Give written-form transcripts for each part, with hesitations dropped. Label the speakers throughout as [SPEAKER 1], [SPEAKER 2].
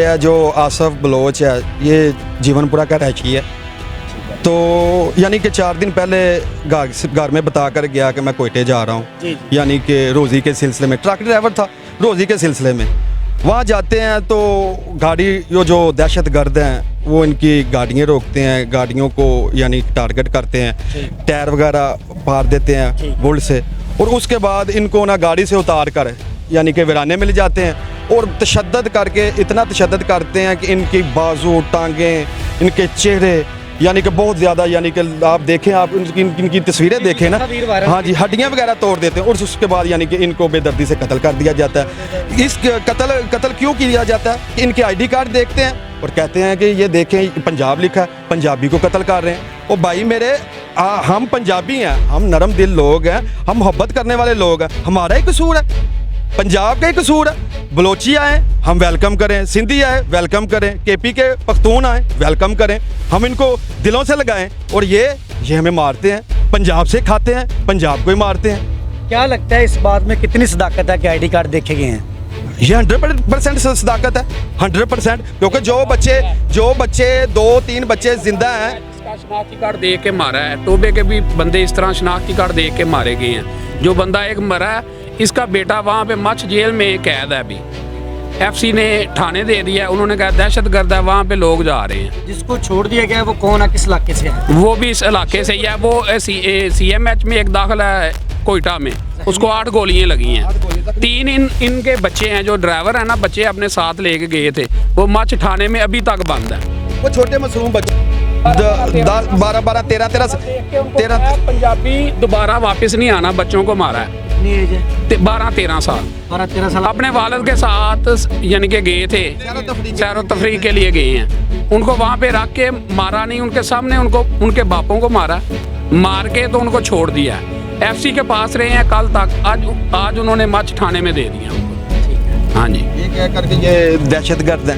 [SPEAKER 1] है जो आसफ बलोच है, ये जीवनपुरा का रहायशी है। तो यानी कि 4 दिन पहले घर में बता कर गया कि मैं कोयटे जा रहा हूँ, यानी कि रोज़ी के सिलसिले में। ट्रक ड्राइवर था, रोज़ी के सिलसिले में वहाँ जाते हैं तो गाड़ी जो दहशत गर्द हैं वो इनकी गाड़ियाँ रोकते हैं, गाड़ियों को यानी टारगेट करते हैं, टायर वगैरह फाड़ देते हैं बुल से, और उसके बाद इनको ना गाड़ी से उतार कर यानी कि वीराने में ले जाते हैं और तशद्दद करके इतना तशद्दद करते हैं कि इनकी बाजू, टांगें, इनके चेहरे यानी कि बहुत ज़्यादा, यानी कि आप देखें, आप इनकी तस्वीरें देखें ना, हाँ जी, हड्डियाँ वगैरह तोड़ देते हैं और उसके बाद यानी कि इनको बेदर्दी से कत्ल कर दिया जाता है। इस कत्ल क्यों किया जाता है कि इनके आईडी कार्ड देखते हैं और कहते हैं कि ये देखें पंजाब लिखा है, पंजाबी को कत्ल कर रहे हैं। और भाई मेरे हम पंजाबी हैं, हम नरम दिल लोग हैं, हम मोहब्बत करने वाले लोग हैं, हमारा ही कसूर है, पंजाब का ही कसूर है। बलोची आए हम वेलकम करें, सिंधी आए वेलकम करें, केपी के पख्तून आए वेलकम करें, हम इनको दिलों से लगाएं और ये हमें मारते हैं, पंजाब से खाते हैं, पंजाब को ही मारते हैं।
[SPEAKER 2] क्या लगता है इस बात में कितनी सदाकत है कि आईडी कार्ड देखे गए हैं?
[SPEAKER 1] ये 100% सदाकत है, 100%, क्योंकि जो बच्चे 2-3 बच्चे जिंदा हैं,
[SPEAKER 3] इसका शनाख्ती कार्ड दे के मारा है। टोबे के भी बंदे इस तरह शनाख्ती कार्ड दे के मारे गए हैं। जो बंदा एक मरा है, इसका बेटा वहाँ पे मच जेल में कैद है, अभी एफसी ने ठाणे दे दिया है, उन्होंने कहा दहशतगर्द है, वहाँ पे लोग जा रहे हैं।
[SPEAKER 2] जिसको छोड़ दिया गया है वो कौन है, किस इलाके से है?
[SPEAKER 3] वो भी इस इलाके से ही है, वो CMH में एक दाखिला है कोयटा में, उसको 8 गोलियां लगी हैं। 3 इनके बच्चे हैं, जो ड्राइवर है ना, बच्चे अपने साथ लेके गए थे, वो मच ठाणे में अभी तक बंद है।
[SPEAKER 1] वो छोटे मासूम बच्चे 12 13
[SPEAKER 3] पंजाबी दोबारा वापस नहीं आना, बच्चों को मारा है। 12-13 साल
[SPEAKER 2] 12-13 साल
[SPEAKER 3] अपने वालिद के साथ यानी कि गए थे, सैर तफरीह के लिए गए हैं। उनको वहाँ पे रख के मारा नहीं, उनके सामने उनके बापों को मारा, मार के तो उनको छोड़ दिया। FC के पास रहे हैं कल तक, आज उन्होंने मच ठाणे में दे दिया। हाँ जी,
[SPEAKER 1] ये कह करके ये दहशतगर्द हैं,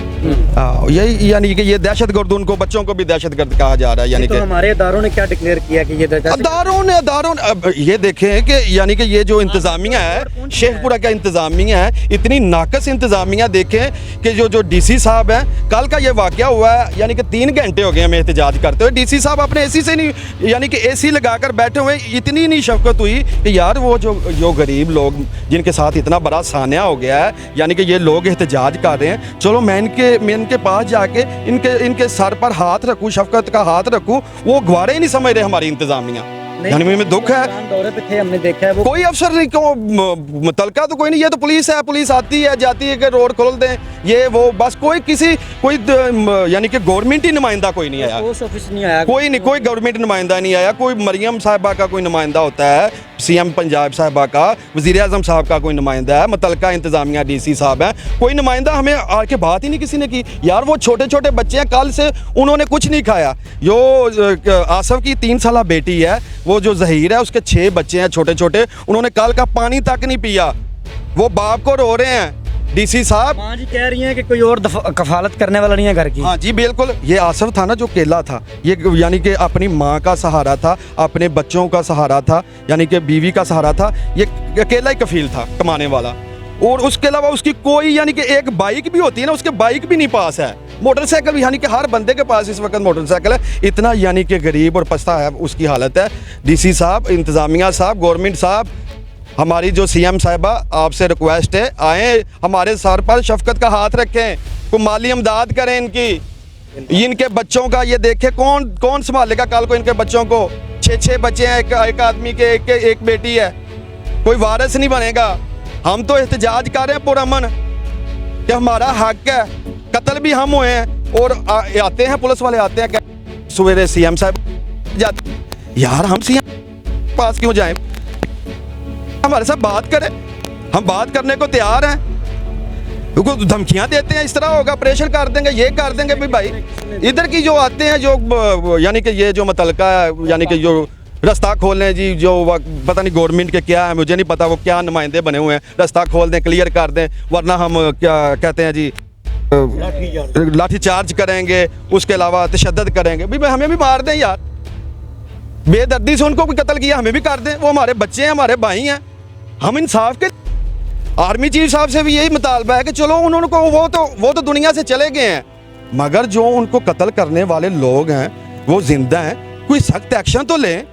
[SPEAKER 1] यही यानी कि ये दहशतगर्द, उनको बच्चों को भी दहशतगर्द कहा जा रहा है। यानी कि
[SPEAKER 2] तो हमारे इदारों ने क्या डिक्लेयर किया कि ये
[SPEAKER 1] अदारों ने अब ये देखें कि यानी कि ये जो इंतजामिया है, शेखपुरा का इंतजामिया है, इतनी नाकस इंतजामिया देखें कि जो DC साहब हैं, कल का ये वाकया हुआ है, यानी कि 3 घंटे हो गए हमें एहतजाज करते हुए, DC साहब अपने AC से नहीं, यानी कि AC लगाकर बैठे हुए, इतनी नहीं शफकत हुई कि यार वो जो गरीब लोग जिनके साथ इतना बड़ा सान्या हो गया है, यानी कि ये लोग एहतजाज कर रहे हैं, चलो मैं इनके पास जाके इनके सर पर हाथ रखूं, शफकत का हाथ रखूं, वो गवारे ही नहीं समझ रहे हमारी इंतजामिया। यानी में दुख है,
[SPEAKER 2] दौरे पे थे, हमने देखा है वो
[SPEAKER 1] कोई अफसर नहीं, क्यों मुतलका तो कोई नहीं, ये तो पुलिस है, पुलिस आती है जाती है कि रोड खोल दें, ये वो, बस कोई यानी कि गवर्नमेंट ही नुमाइंदा कोई नहीं आया,
[SPEAKER 2] ऑफिस नहीं आया,
[SPEAKER 1] कोई गवर्नमेंट नुमाइंदा नहीं आया, कोई मरियम साहिबा का कोई नुमाइंदा होता है, CM पंजाब साहिबा का, वज़ीर आज़म साहब का कोई नुमाइंदा है, मुतलका इंतजामिया DC साहब है, कोई नुमाइंदा हमें आके बात ही नहीं किसी ने की। यार वो छोटे छोटे बच्चे हैं, कल से उन्होंने कुछ नहीं खाया। जो आसफ की 3 साला बेटी है, वो जो ज़हीर है, उसके 6 बच्चे हैं छोटे छोटे, उन्होंने कल का पानी तक नहीं पिया, वो बाप को रो रहे हैं। DC साहब,
[SPEAKER 2] माँ जी कह रही हैं कि कोई और कफालत करने वाला नहीं है घर की।
[SPEAKER 1] हाँ जी बिल्कुल, ये आसफ था ना जो अकेला था, ये यानी कि अपनी माँ का सहारा था, अपने बच्चों का सहारा था, यानी कि बीवी का सहारा था, ये अकेला ही कफील था कमाने वाला। और उसके अलावा उसकी कोई, यानी कि एक बाइक भी होती है ना, उसके बाइक भी नहीं पास है, मोटरसाइकिल भी, यानी कि हर बंदे के पास इस वक्त मोटरसाइकिल है, इतना यानी कि गरीब और पछता है उसकी हालत है। DC साहब, इंतज़ामिया साहब, गवर्नमेंट साहब, हमारी जो CM साहिबा, आपसे रिक्वेस्ट है, आए हमारे सर पर शफकत का हाथ रखें, कोई माली इमदाद करें इनके बच्चों का। ये देखें कौन संभालेगा कल को इनके बच्चों को? 6 बच्चे हैं, एक आदमी के एक बेटी है, कोई वारिस नहीं बनेगा। हम तो एहतजाज कर रहे हैं पुरअमन कि हमारा हक है, कत्ल भी हम हुए हैं, और आते हैं पुलिस वाले, आते हैं सवेरे CM साहब जाते, यार हम CM पास क्यों जाएं? हमारे साथ बात करें, हम बात करने को तैयार हैं, क्योंकि धमकियां देते हैं, इस तरह होगा, प्रेशर कर देंगे, ये कर देंगे। भाई इधर की जो आते हैं, जो यानी कि ये जो मुतलका है, यानी कि जो रास्ता खोल लें जी, जो पता नहीं गवर्नमेंट के क्या है, मुझे नहीं पता, वो क्या नुमाइंदे बने हुए हैं, रास्ता खोल दें, क्लियर कर दें, वरना हम क्या कहते हैं जी, लाठी चार्ज करेंगे, उसके अलावा तशद्दद करेंगे। भाई हमें भी मार दें यार, बेदर्दी से उनको भी कत्ल किया, हमें भी कर दें, वो हमारे बच्चे हैं, हमारे भाई हैं, हम इंसाफ के आर्मी चीफ साहब से भी यही मुतालबा है कि चलो उन्होंने को वो तो दुनिया से चले गए हैं, मगर जो उनको कत्ल करने वाले लोग हैं वो जिंदा हैं, कोई सख्त एक्शन तो लें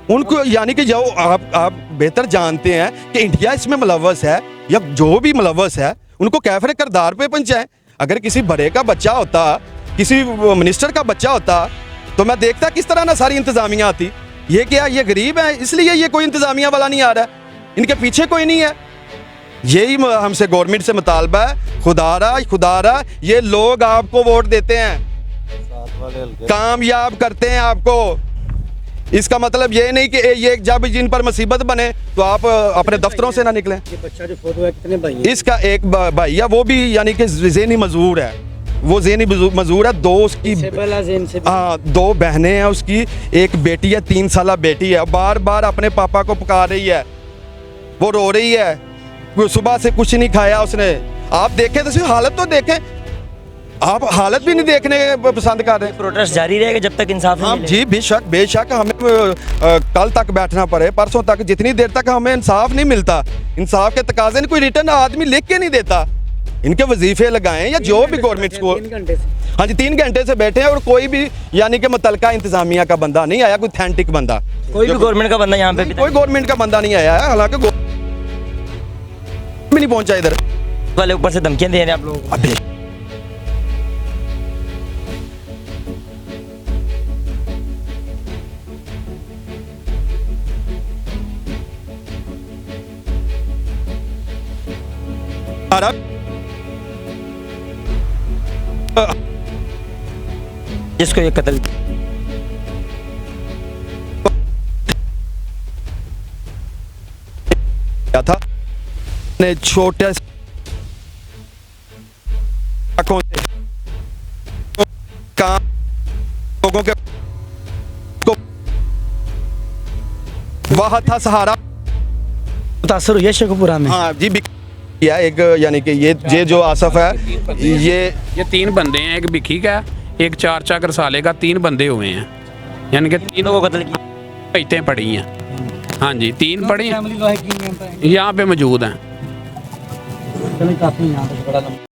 [SPEAKER 1] उनको। यानी कि जो आप बेहतर जानते हैं कि इंडिया इसमें मुलव्वस है या जो भी मुलव्वस है उनको कैफरे करदार पे पहुंचाएं। अगर किसी बड़े का बच्चा होता, किसी मिनिस्टर का बच्चा होता, तो मैं देखता किस तरह ना सारी इंतजामिया आती। ये क्या, ये गरीब है इसलिए ये कोई इंतजामिया वाला नहीं आ रहा है, इनके पीछे कोई नहीं है। यही हमसे गवर्नमेंट से मुतालबा है, खुदारा ये लोग आपको वोट देते हैं, कामयाब करते हैं आपको। इसका मतलब ये नहीं कि ये जब जिन पर मुसीबत बने तो आप अपने दफ्तरों से ना निकलें।
[SPEAKER 2] ये बच्चा जो फोटो है कितने भाई हैं?
[SPEAKER 1] इसका एक भाई है, वो भी यानी कि ज़हनी मजबूर है, वो ज़हनी मजबूर है। दो उसकी हाँ 2 बहनें हैं उसकी, एक बेटी है 3 साल बेटी है, बार बार अपने पापा को पुकार रही है, वो रो रही है, वो सुबह से कुछ नहीं खाया उसने। आप देखें तो हालत तो देखें, आप हालत भी नहीं देखने पसंद कर रहे हैं।
[SPEAKER 4] प्रोटेस्ट जारी रहेगा जब तक इंसाफ नहीं
[SPEAKER 1] हाँ
[SPEAKER 4] मिलेगा?
[SPEAKER 1] जी बेशक हमें कल तक बैठना पड़े, परसों तक, जितनी देर तक हमें इंसाफ नहीं मिलता, इंसाफ के तकाजे कोई रिटर्न आदमी लिख के नहीं देता। इनके वजीफे लगाएं या जो भी गवर्नमेंट को।
[SPEAKER 2] 3 घंटे से।
[SPEAKER 1] हाँ जी 3 घंटे से बैठे हैं और कोई भी यानी कि मुतलका इंतजामिया का बंदा नहीं आया, कोई ऑथेंटिक बंदा,
[SPEAKER 4] कोई भी गवर्नमेंट का बंदा यहाँ पे
[SPEAKER 1] कोई गवर्नमेंट का बंदा नहीं आया है। हालांकि भी नहीं पहुंचा इधर
[SPEAKER 4] वाले ऊपर से धमकियां दे रहे हैं आप लोगों को।
[SPEAKER 1] अबे
[SPEAKER 4] जिसको ये कत्ल
[SPEAKER 1] क्या था ने छोटे आंखों से काम लोगों के को वह था सहारा।
[SPEAKER 2] मुतासर हुई है शेखपुरा में?
[SPEAKER 1] हाँ जी किया एक, यानी कि ये जो आसफ है
[SPEAKER 3] ये 3 बंदे हैं, एक बिखी का, एक 4 चाकर साले का, 3 बंदे हुए हैं, यानी कि 3
[SPEAKER 4] को कत्ल किया।
[SPEAKER 3] इतने पड़ी हैं। हाँ जी 3 पड़ी हैं,
[SPEAKER 2] फैमिली तो है कि
[SPEAKER 3] यहाँ पे मौजूद हैं।
[SPEAKER 2] काफ़ी यहाँ पे बड़ा लंबा